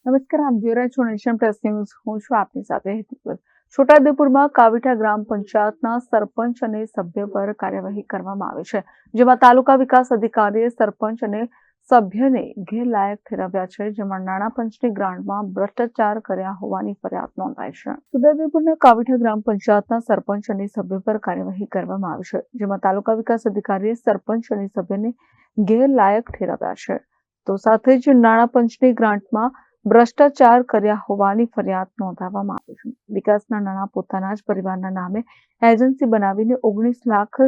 નમસ્કાર, આપ જોઈ રહ્યા છો નેશન પ્લસ ન્યૂઝ. હું છું આપની સાથે હેતુપુર. છોટાઉદેપુરમાં કાવીઠા ગ્રામ પંચાયતના સરપંચ અને સભ્ય પર કાર્યવાહી કરવામાં આવી છે, જેમાં તાલુકા વિકાસ અધિકારીએ સરપંચ અને સભ્યને ગેરલાયક ઠેરવ્યા છે, જેમાં નાણાં પંચની ગ્રાન્ટમાં ભ્રષ્ટાચાર કર્યા હોવાની ફરિયાદ નોંધાઈ છે. છોટાઉદેપુરના કાવીઠા ગ્રામ પંચાયતના સરપંચ અને સભ્ય પર કાર્યવાહી કરવામાં આવી છે, જેમાં તાલુકા વિકાસ અધિકારીએ સરપંચ અને સભ્યને ગેરલાયક ઠેરવ્યા છે, તો સાથે જ નાણાં પંચની ગ્રાન્ટમાં ભ્રષ્ટાચાર કર્યા હોવાની ફરિયાદ નોંધાવવામાં આવી છે. વિકાસના નાણાં પોતાના જ પરિવારના નામે એજન્સી બનાવીને 19 લાખ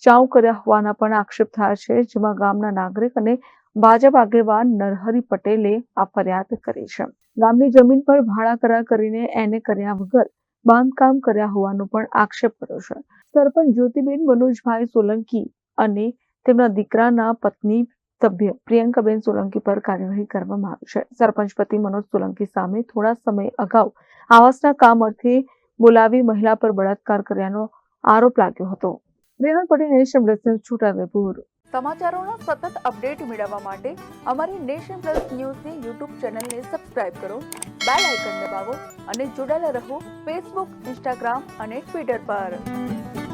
ચાઉ કર્યા હોવાના પણ આક્ષેપ થયા છે, જેમાં ગામના નાગરિક અને ભાજપ આગેવાન નરહરી પટેલે આ ફરિયાદ કરી છે. ગામની જમીન પર ભાડા કરાર કરીને એને કર્યા વગર બાંધકામ કર્યા હોવાનો પણ આક્ષેપ કર્યો છે. સરપંચ જ્યોતિબેન મનોજભાઈ સોલંકી અને તેમના દીકરાના પત્ની સભ્ય પ્રિયંકાબેન સોલંકી પર કાર્યવાહી કરવામાં આવી છે. સરપંચ પતિ મનોજ સોલંકી સામે થોડા સમય અગાઉ આવાસના કામ અર્થે બોલાવી મહિલા પર બળાત્કાર કર્યાનો આરોપ લાગ્યો હતો. Rehan Patel, Nation Plus news, Chhotaudepur. સમાચારોના સતત અપડેટ મેળવવા માટે અમારી નેશન પ્લસ ન્યૂઝની યુટ્યુબ ચેનલને સબસ્ક્રાઇબ કરો, બેલ આઇકન દબાવો અને જોડાયેલા રહો ફેસબુક, ઇન્સ્ટાગ્રામ અને ટ્વિટર પર.